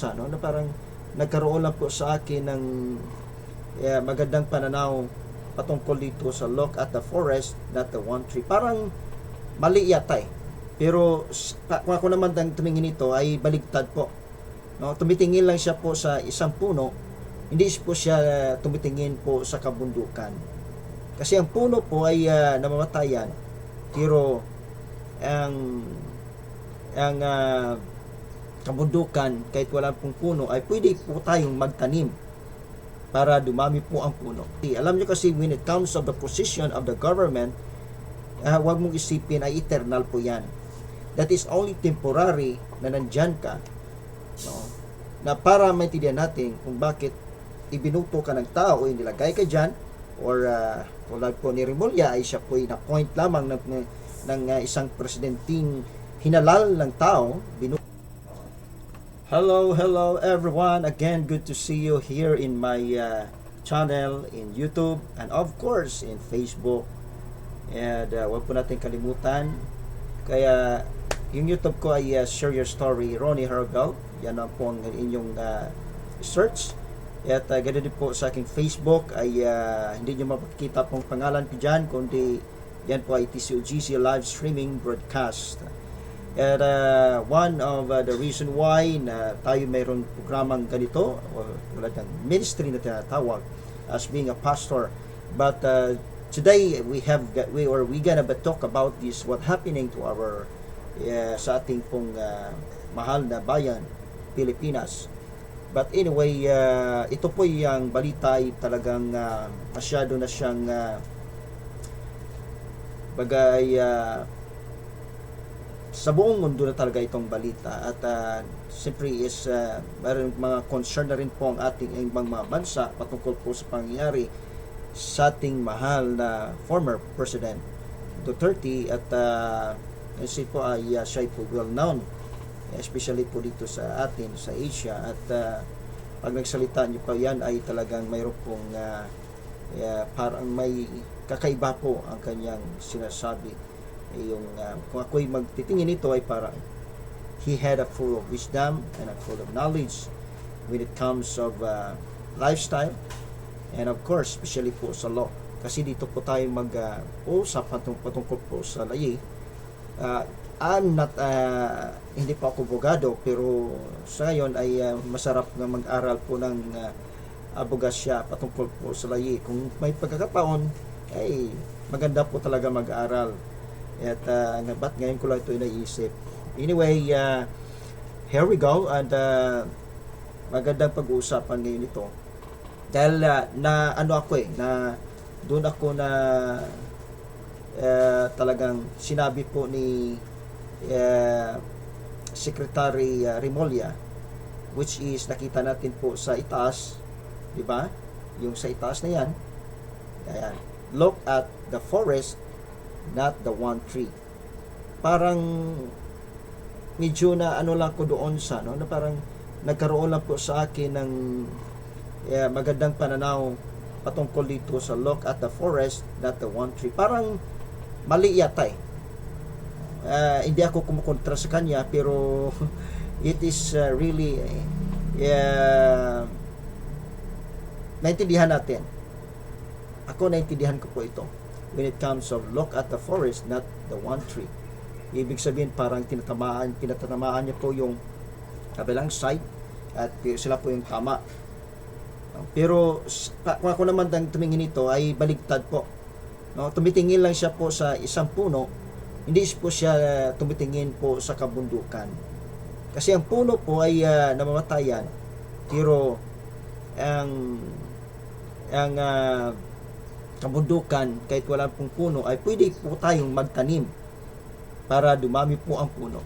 Na parang nagkaroon lang po sa akin ng magandang pananaw patungkol dito sa look at the forest, not the one tree. Parang mali yata eh. Pero kung ako naman tumingin ito ay baligtad po. No, tumitingin lang siya po sa isang puno, hindi po siya tumitingin po sa kabundukan. Kasi ang puno po ay namamatayan, pero ang kabundukan, kahit wala pong puno, ay pwede po tayong magtanim para dumami po ang puno. Alam nyo kasi, when it comes of the position of the government, huwag mong isipin ay eternal po yan. That is only temporary na nandyan ka, no? Na para maintindihan natin kung bakit ibinuto ka ng tao o inilagay ka dyan, or tulad po ni Remulla ay siya po na-point lamang ng isang presidenting hinalal ng tao. Hello everyone, again good to see you here in my channel in YouTube and of course in Facebook. And huwag po natin kalimutan, kaya yung YouTube ko ay Share Your Story Ronnie Herbel, yan ang po ang inyong search. At ganoon din po sa aking Facebook ay hindi nyo mapakita pong pangalan ko dyan, kundi yan po ay TCOGC live streaming broadcast. At one of the reason why na tayo mayroong programang ganito, tulad ng ministry na tinatawag as being a pastor, but today we gonna talk about this, what happening to our sa ating pong mahal na bayan, Pilipinas. But anyway, ito po yung balita ay talagang masyado na siyang bagay sa buong mundo na talaga itong balita. At siyempre is mayroon mga concern na rin po ang ating ibang mga bansa patungkol po sa pangyayari sa ating mahal na former President Duterte. At kasi po ay siya po well known, especially po dito sa atin sa Asia. At pag nagsalita niyo pa yan ay talagang mayroon pong parang may kakaiba po ang kanyang sinasabi. Yung kung ako'y magtitingin ito ay parang he had a full of wisdom and a full of knowledge when it comes of lifestyle and of course especially po sa law. Kasi dito po tayo mag-usap patungkol po sa layi. I'm not hindi pa ako abogado, pero sa ngayon ay masarap na mag-aral po ng abogasya patungkol po sa layi. Kung may pagkakataon ay maganda po talaga mag-aral. At ba't ngayon ko lang ito naisip. Anyway, here we go. And magandang pag-uusapan ngayon ito. Dahil na ano ako na doon ako na talagang sinabi po ni Secretary Remulla, which is nakita natin po sa itaas, di ba? Yung sa itaas na yan. Ayan. Look at the forest, not the one tree. Parang medyo na ano lang ko doon sa na parang nagkaroon lang po sa akin ng magandang pananaw patungkol dito sa look at the forest, not the one tree. Parang mali yata eh. Hindi ako kumukontra sa kanya, pero it is really naintindihan natin. Ako naintindihan ko po ito when it comes of look at the forest, not the one tree. Ibig sabihin parang tinatamaan niya po yung kabilang side at sila po yung tama. Pero kung ako naman tumingin ito ay baligtad po. No, tumitingin lang siya po sa isang puno, hindi po siya tumitingin po sa kabundukan. Kasi ang puno po ay namamatayan, pero ang kabundukan, kahit wala pong puno, ay pwede po tayong magtanim para dumami po ang puno.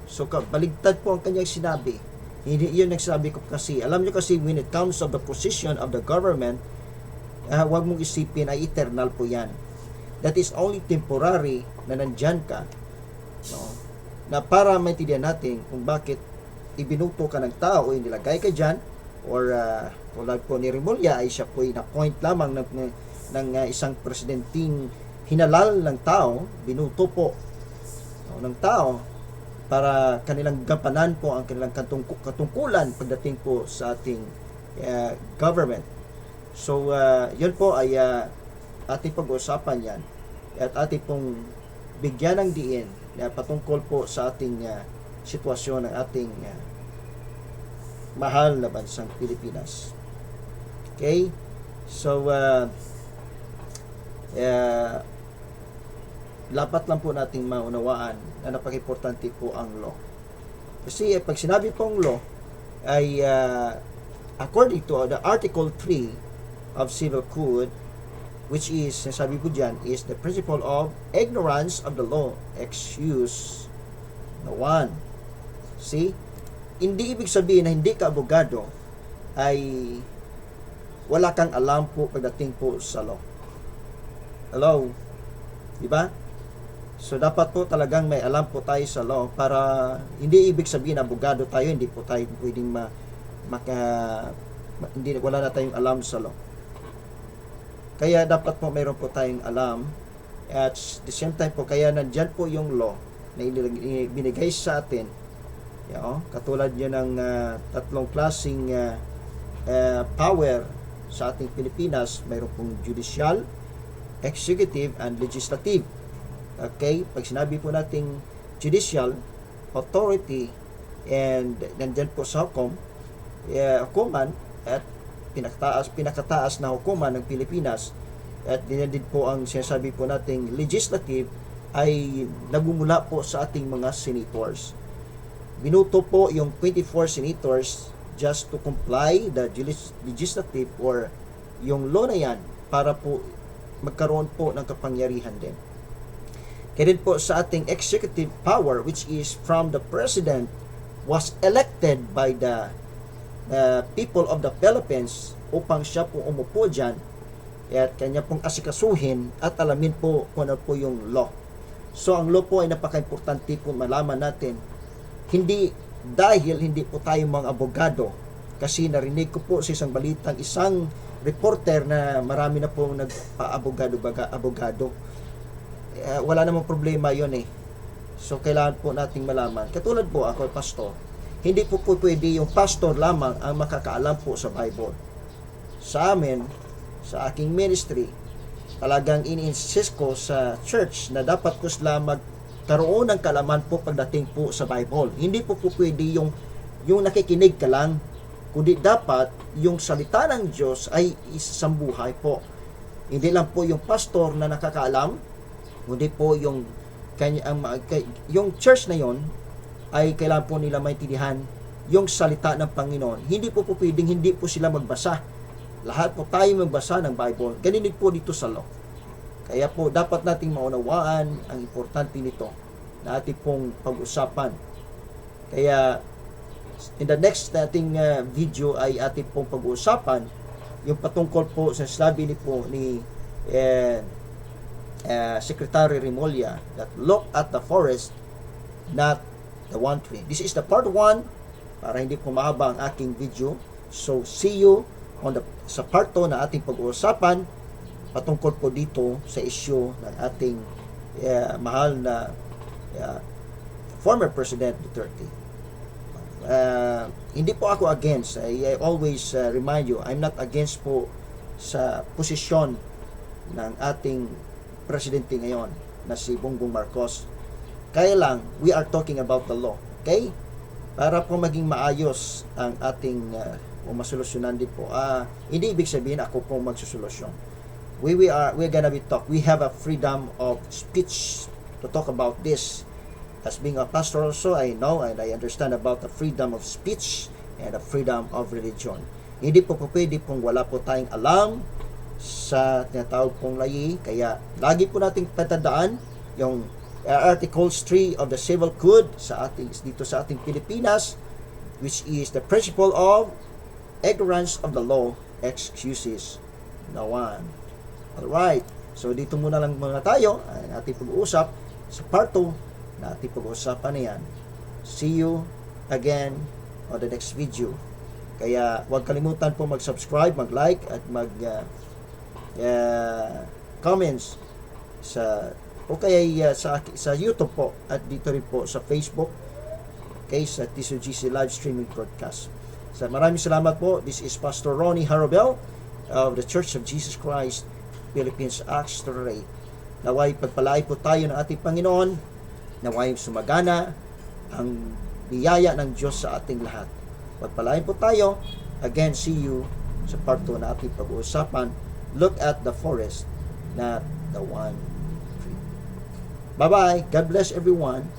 So baligtad po ang kanyang sinabi. Hindi yun nagsabi ko kasi. Alam nyo kasi, when it comes of the position of the government, huwag mong isipin ay eternal po yan. That is only temporary na nandyan ka, no? Na para maintindihan natin kung bakit ibinuto ka ng tao o inilagay ka dyan, or tulad po ni Remulla ay siya po na-point lamang ng isang presidenting hinalal ng tao, binuto po ng tao para kanilang gampanan po ang kanilang katungkulan pagdating po sa ating government. So, yun po ay ating pag-uusapan yan at ating pong bigyan ng diin patungkol po sa ating sitwasyon ng ating mahal na bansang Pilipinas. Okay? So, dapat lang po nating maunawaan na napaka-importante po ang law. Kasi pag sinabi pong law ay according to the Article 3 of Civil Code, which is, sabi po dyan, is the principle of ignorance of the law, excuse no one. See? Hindi ibig sabihin na hindi ka abogado ay wala kang alam po pagdating po sa law. Hello? Diba? So, dapat po talagang may alam po tayo sa law para hindi ibig sabihin na abogado tayo, hindi po tayo pwedeng wala na tayong alam sa law. Kaya dapat po mayroon po tayong alam at the same time po, kaya nandyan po yung law na binigay sa atin. Katulad yun ng tatlong klaseng power sa ating Pilipinas. Mayroon pong judicial, executive, and legislative. Okay? Pag sinabi po nating judicial authority and nandyan po sa hukuman at pinakataas na hukuman ng Pilipinas at din po ang sinasabi po nating legislative ay nagmumula po sa ating mga senators. Binuto po yung 24 senators just to comply the legislative or yung law na yan para po magkaroon po ng kapangyarihan din. Kaya din po sa ating executive power, which is from the president, was elected by the people of the Philippines upang siya po umupo dyan at kanya pong asikasuhin at alamin po kung ano po yung law. So ang law po ay napaka-importante po malaman natin. Hindi po tayo mga abogado, kasi narinig ko po sa isang balitang isang reporter na marami na po nagpa-abogado. Wala namang problema yon eh. So kailangan po nating malaman. Katulad po ako, pastor, hindi po pwede yung pastor lamang ang makakaalam po sa Bible. Sa amin, sa aking ministry, talagang ini-insist ko sa church na dapat po sila magkaroon ng kalaman po pagdating po sa Bible. Hindi po pwede yung nakikinig ka lang, kundi dapat yung salita ng Diyos ay isasambuhay po. Hindi lang po yung pastor na nakakaalam, kundi po yung church na yon ay kailangan po nila maintindihan yung salita ng Panginoon. Hindi po pwedeng hindi po sila magbasa. Lahat po tayo magbasa ng Bible. Ganun din po dito sa law. Kaya po dapat nating maunawaan ang importante nito na ating pong pag-usapan. Kaya in the next nating video ay ating pong pag-uusapan yung patungkol po sa sabi ni Secretary Remulla that look at the forest, not the one tree. This is the part 1 para hindi po mahaba ang aking video. So see you on sa part 2 na ating pag-uusapan patungkol po dito sa issue ng ating mahal na former President Duterte. Hindi po ako against. I always remind you, I'm not against po sa posisyon ng ating presidente ngayon na si Bongbong Marcos. Kaya lang, we are talking about the law. Okay? Para po maging maayos ang ating masolusyonan din po. Hindi ibig sabihin ako po magsosolusyon. We're gonna be talk. We have a freedom of speech to talk about this. As being a pastor also, I know and I understand about the freedom of speech and the freedom of religion. Hindi po pwede pong wala po tayong alam sa tinatawag pong layi. Kaya lagi po nating tatandaan yung Articles 3 of the Civil Code dito sa ating Pilipinas, which is the principle of ignorance of the law excuses no one. Alright, so dito muna lang muna tayo ang ating pag-uusap sa part 2 na ating pag-uusapan na yan. See you again on the next video. Kaya huwag kalimutan po mag-subscribe, mag-like at comments sa o kaya sa YouTube po at dito rin po sa Facebook kay sa TCGC live streaming broadcast. So maraming salamat po. This is Pastor Ronnie Harabel of the Church of Jesus Christ Philippines Acts 38. Naway pagpalain po tayo ng ating Panginoon. Naway sumagana ang biyaya ng Diyos sa ating lahat. Pagpalain po tayo. Again, see you sa part 2 na ating pag-uusapan. Look at the forest, not the one tree. Bye-bye. God bless everyone.